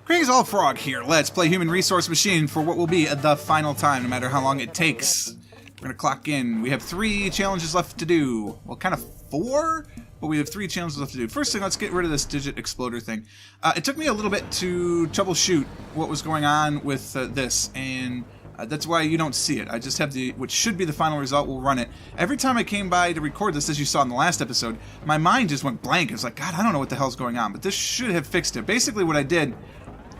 Crazy Old Frog here. Let's play Human Resource Machine for what will be the final time, no matter how long it takes. We're gonna clock in. We have 3 challenges left to do. Well, kind of 4, but we have 3 challenges left to do. First thing, let's get rid of this digit exploder thing. It took me a little bit to troubleshoot what was going on with this, and that's why you don't see it. I just have which should be the final result. We'll run it. Every time I came by to record this, as you saw in the last episode, my mind just went blank. It was like, God, I don't know what the hell's going on, but this should have fixed it. Basically, what I did,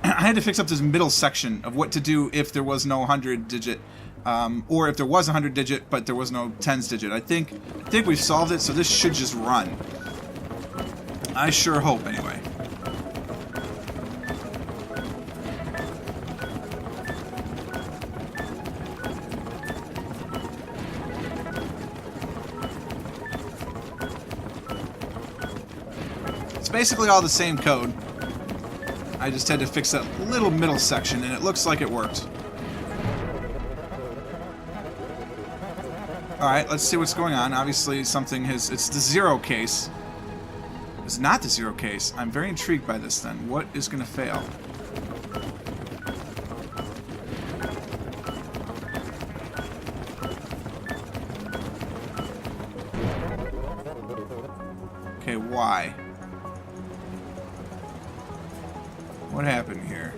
I had to fix up this middle section of what to do if there was no 100 digit, or if there was a 100 digit, but there was no 10s digit. I think we've solved it, so this should just run. I sure hope, anyway. It's basically all the same code. I just had to fix that little middle section, and it looks like it worked. Alright, let's see what's going on. Obviously, something has... It's the 0 case. It's not the 0 case. I'm very intrigued by this, then. What is going to fail? Okay, why? What happened here?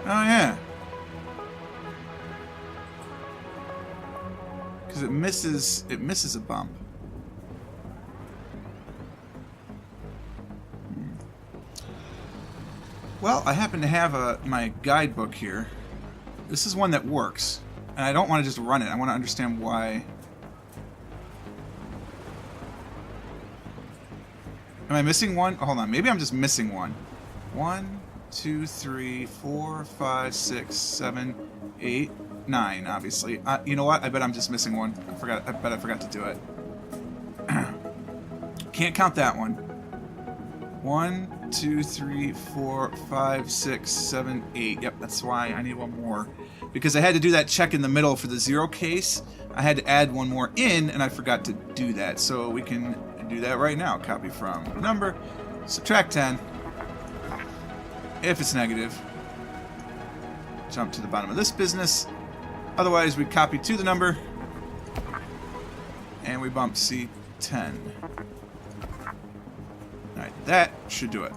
Oh yeah. Because it misses a bump. Well, I happen to have my guidebook here. This is one that works, and I don't want to just run it. I want to understand why. Am I missing one? Oh, hold on. Maybe I'm just missing one. 1, 2, 3, 4, 5, 6, 7, 8, 9, obviously. You know what? I bet I'm just missing one. I bet I forgot to do it. Can't count that one. 1, 2, 3, 4, 5, 6, 7, 8. Yep, that's why I need one more. Because I had to do that check in the middle for the 0 case. I had to add one more in, and I forgot to do that. So we can do that right now. Copy from number, subtract 10. If it's negative, jump to the bottom of this business. Otherwise, we copy to the number, and we bump C10. Alright, that should do it.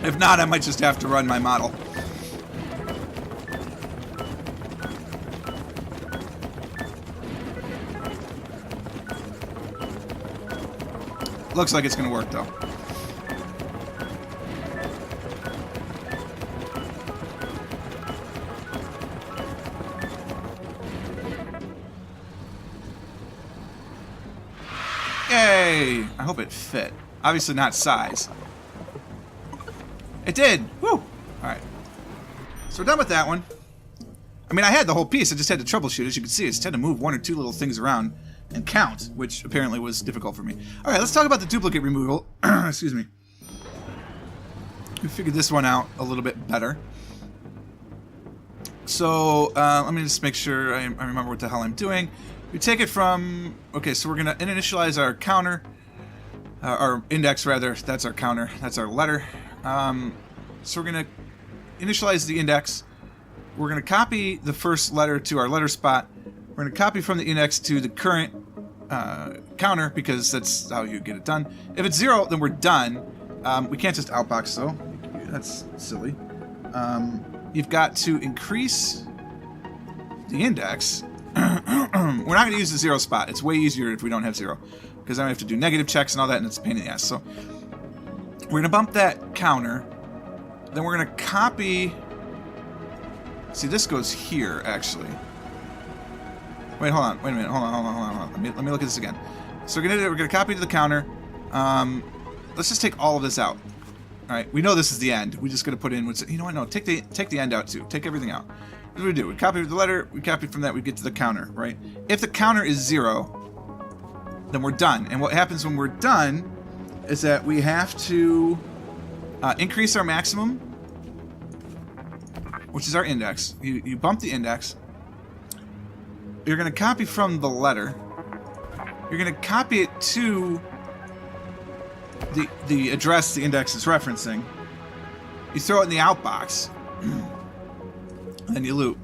If not, I might just have to run my model. Looks like it's going to work, though. Yay! I hope it fit. Obviously not size. It did! Woo! Alright. So we're done with that one. I mean, I had the whole piece. I just had to troubleshoot. As you can see, I just had to move 1 or 2 little things around and count, which apparently was difficult for me. Alright, let's talk about the duplicate removal. Excuse me. We figured this one out a little bit better. So, let me just make sure I remember what the hell I'm doing. We take it from... Okay, so we're going to initialize our counter. Our index, rather. That's our counter. That's our letter. So we're going to initialize the index. We're going to copy the first letter to our letter spot. We're going to copy from the index to the current counter, because that's how you get it done. If it's 0, then we're done. We can't just outbox, though. That's silly. You've got to increase the index. We're not going to use the 0 spot. It's way easier if we don't have 0, because then we have to do negative checks and all that, and it's a pain in the ass. So we're going to bump that counter. Then we're going to copy... See, this goes here, actually. Wait, hold on. Wait a minute. Hold on. Let me look at this again. So we're gonna copy to the counter. Let's just take all of this out. All right. We know this is the end. We just gotta put in what's. You know what? No. Take the end out too. Take everything out. What do we do? We copy the letter. We copy from that. We get to the counter. Right. If the counter is 0, then we're done. And what happens when we're done is that we have to increase our maximum, which is our index. You bump the index. You're going to copy from the letter. You're going to copy it to the address the index is referencing. You throw it in the outbox. And then you loop.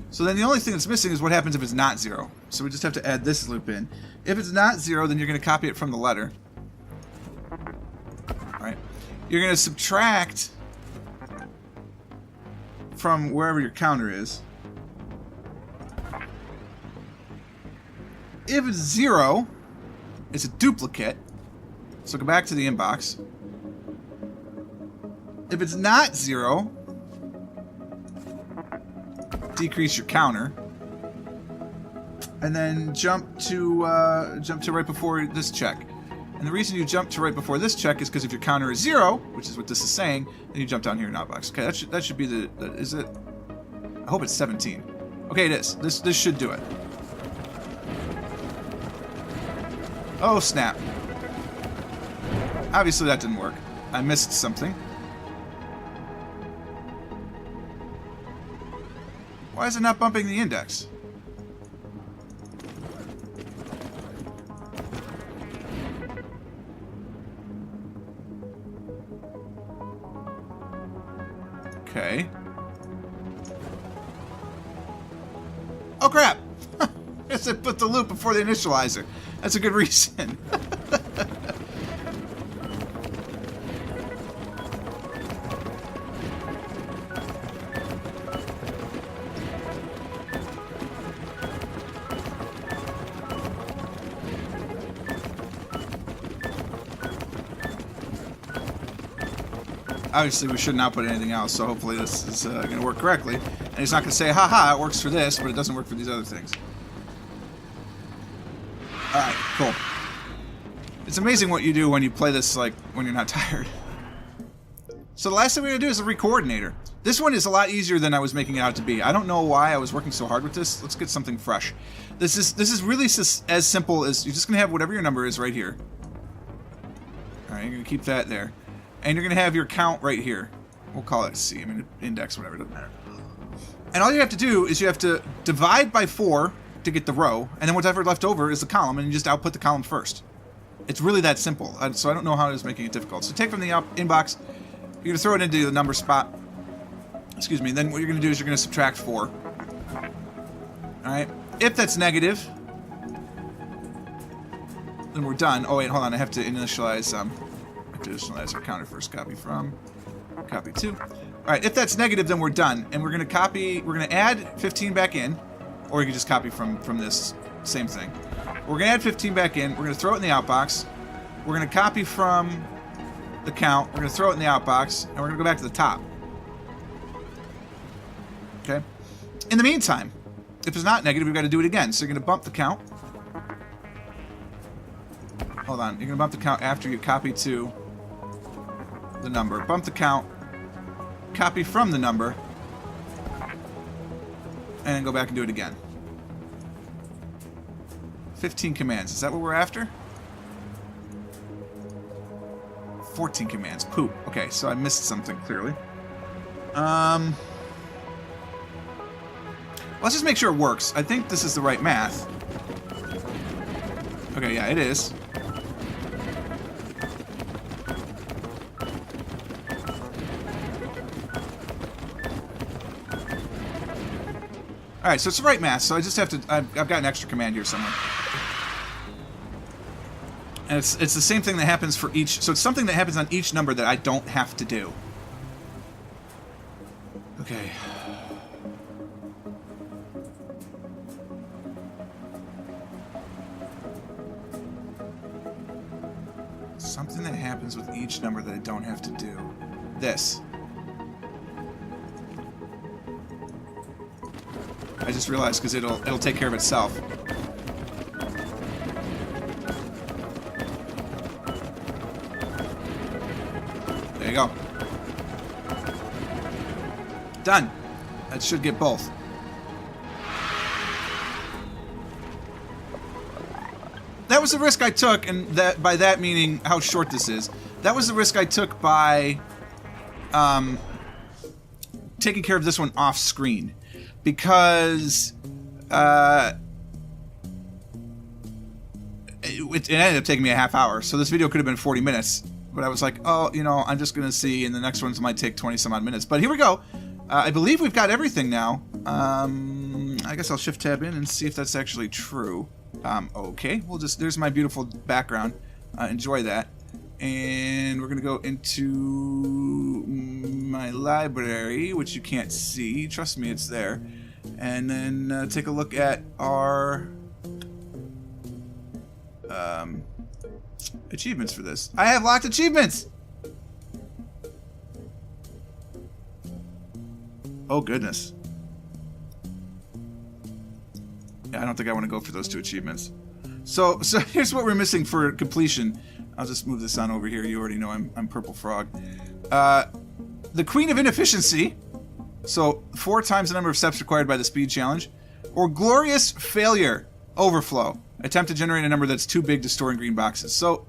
So then the only thing that's missing is what happens if it's not 0. So we just have to add this loop in. If it's not 0, then you're going to copy it from the letter. Alright. You're going to subtract from wherever your counter is. If it's 0, it's a duplicate. So go back to the inbox. If it's not 0, decrease your counter, and then jump to right before this check. And the reason you jump to right before this check is because if your counter is 0, which is what this is saying, then you jump down here in outbox. Okay, that should be the is it? I hope it's 17. Okay, it is. This should do it. Oh snap! Obviously that didn't work. I missed something. Why is it not bumping the index? Okay. Oh crap! Guess I put the loop before the initializer. That's a good reason. Obviously, we should not put anything else, so hopefully this is going to work correctly. And it's not going to say, haha, it works for this, but it doesn't work for these other things. Alright, cool. It's amazing what you do when you play this, like, when you're not tired. So the last thing we're going to do is a recoordinator. This one is a lot easier than I was making it out to be. I don't know why I was working so hard with this. Let's get something fresh. This is really as simple as you're just going to have whatever your number is right here. Alright, you're going to keep that there. And you're going to have your count right here. We'll call it C. I mean, index, whatever, doesn't matter. And all you have to do is you have to divide by 4 to get the row, and then whatever left over is the column, and you just output the column first. It's really that simple. So I don't know how it is making it difficult. So take from the inbox, you're going to throw it into the number spot. Excuse me. Then what you're going to do is you're going to subtract 4. Alright. If that's negative, then we're done. Oh, wait, hold on. I have to initialize... initialize our counter first. Copy from, copy to. All right, if that's negative, then we're done, and we're going to add 15 back in, or you can just copy from this same thing. We're going to add 15 back in. We're going to throw it in the outbox. We're going to copy from the count. We're going to throw it in the outbox, and we're going to go back to the top. Okay. In the meantime, if it's not negative, we've got to do it again. So you're going to bump the count. Hold on. You're going to bump the count after you copy to the number. Bump the count. Copy from the number. And then go back and do it again. 15 commands. Is that what we're after? 14 commands. Poop. Okay, so I missed something, clearly. Let's just make sure it works. I think this is the right math. Okay, yeah, it is. Alright, so it's the right math, so I just have to... I've got an extra command here somewhere. And it's the same thing that happens for each... So it's something that happens on each number that I don't have to do. Okay. Something that happens with each number that I don't have to do. This. I just realized because it'll take care of itself. There you go. Done. That should get both. That was the risk I took, and that by that meaning how short this is. That was the risk I took by taking care of this one off screen, because it ended up taking me a half hour. So this video could have been 40 minutes, but I was like, oh, you know, I'm just gonna see, and the next ones might take 20 some odd minutes. But here we go. I believe we've got everything now. I guess I'll shift tab in and see if that's actually true. Okay, we'll just, there's my beautiful background. Enjoy that. And we're gonna go into my library, which you can't see. Trust me, it's there. And then take a look at our achievements for this. I have locked achievements! Oh, goodness. Yeah, I don't think I want to go for those 2 achievements. So here's what we're missing for completion. I'll just move this on over here. You already know I'm Purple Frog. The Queen of Inefficiency. So 4 times the number of steps required by the speed challenge. Or Glorious Failure. Overflow. Attempt to generate a number that's too big to store in green boxes. So,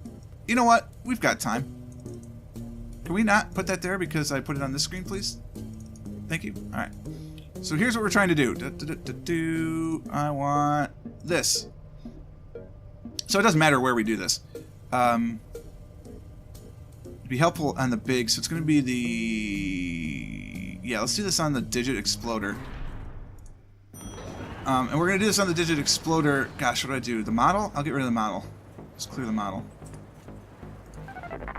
you know what? We've got time. Can we not put that there because I put it on this screen, please? Thank you. Alright. So here's what we're trying to do. I want this. So it doesn't matter where we do this. It'd be helpful on the big, so it's going to be the... Yeah, let's do this on the Digit Exploder. And we're going to do this on the Digit Exploder. Gosh, what do I do? The model? I'll get rid of the model. Just clear the model.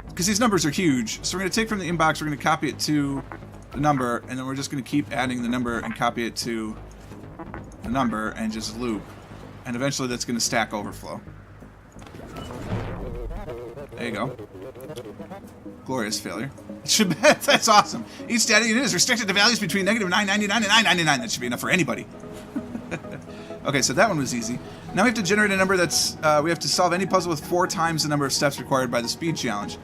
Because these numbers are huge. So we're going to take from the inbox, we're going to copy it to the number, and then we're just going to keep adding the number and copy it to the number and just loop. And eventually that's going to stack overflow. There you go. Glorious failure. It should be, that's awesome. Each data unit is restricted to values between -999 and 999. That should be enough for anybody. Okay, so that one was easy. Now we have to generate a number that's... we have to solve any puzzle with 4 times the number of steps required by the speed challenge.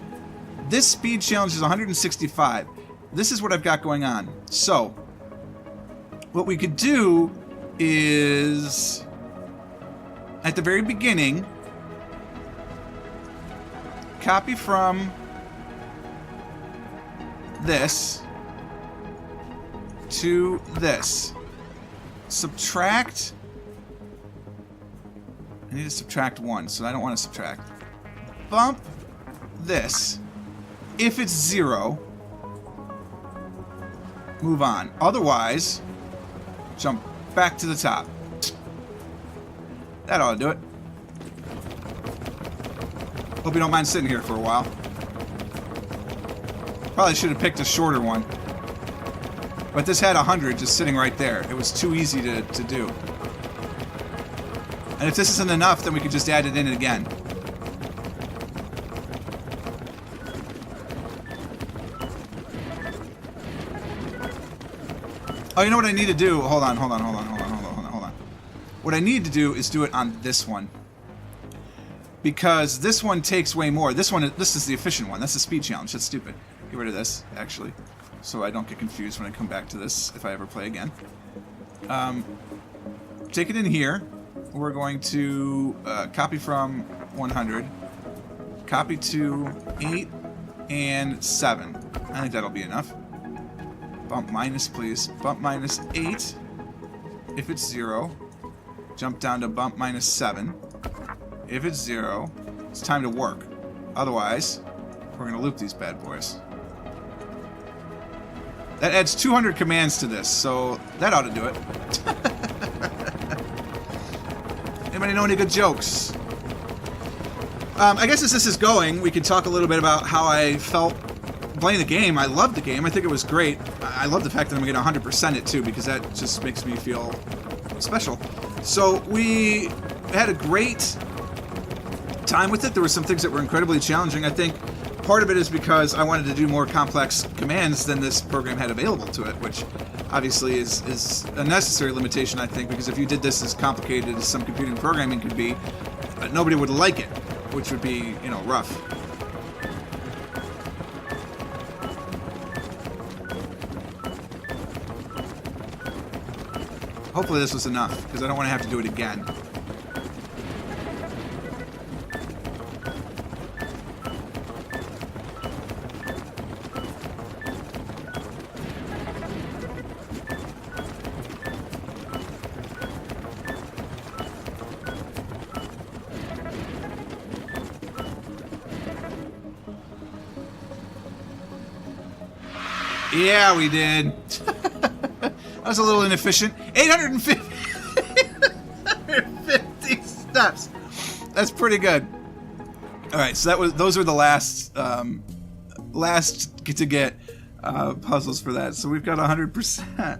This speed challenge is 165. This is what I've got going on. So, what we could do is... At the very beginning... Copy from... this... to this. Subtract... I need to subtract 1, so I don't want to subtract. Bump this. If it's 0, move on. Otherwise, jump back to the top. That ought to do it. Hope you don't mind sitting here for a while. Probably should have picked a shorter one. But this had 100 just sitting right there. It was too easy to do. And if this isn't enough, then we could just add it in again. Oh, you know what I need to do? Hold on. What I need to do is do it on this one. Because this one takes way more. This is the efficient one. That's the speed challenge. That's stupid. Get rid of this, actually. So I don't get confused when I come back to this if I ever play again. Take it in here. We're going to copy from 100. Copy to 8 and 7. I think that'll be enough. Bump minus, please. Bump minus 8. If it's 0, jump down to bump minus 7. If it's 0, it's time to work. Otherwise, we're going to loop these bad boys. That adds 200 commands to this, so that ought to do it. Anybody know any good jokes? I guess as this is going, we could talk a little bit about how I felt playing the game. I loved the game. I think it was great. I love the fact that I'm going to 100% it too, because that just makes me feel special. So we had a great time with it. There were some things that were incredibly challenging. I think part of it is because I wanted to do more complex commands than this program had available to it, which obviously is a necessary limitation, I think, because if you did this as complicated as some computing programming could be, nobody would like it, which would be, you know, rough. Hopefully this was enough, because I don't want to have to do it again. Yeah, we did. That was a little inefficient. 850 steps. That's pretty good. All right, so those are the last to get puzzles for that. So we've got 100%.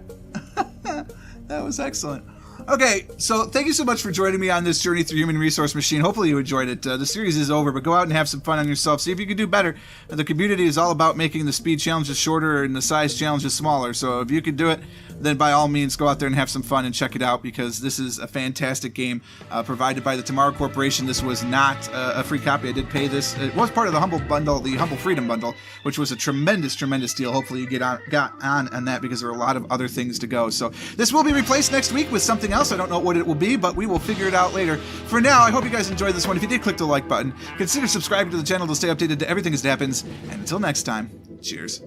That was excellent. Okay, so thank you so much for joining me on this journey through Human Resource Machine. Hopefully you enjoyed it. The series is over, but go out and have some fun on yourself. See if you can do better. The community is all about making the speed challenges shorter and the size challenges smaller. So if you can do it, then by all means go out there and have some fun and check it out, because this is a fantastic game provided by the Tomorrow Corporation. This was not a free copy. I did pay this. It was part of the Humble Bundle, the Humble Freedom Bundle, which was a tremendous deal. Hopefully you got on that, because there are a lot of other things to go. So this will be replaced next week with something else. I don't know what it will be, but we will figure it out later. For now, I hope you guys enjoyed this one. If you did, click the like button. Consider subscribing to the channel to stay updated to everything as it happens. And until next time, cheers.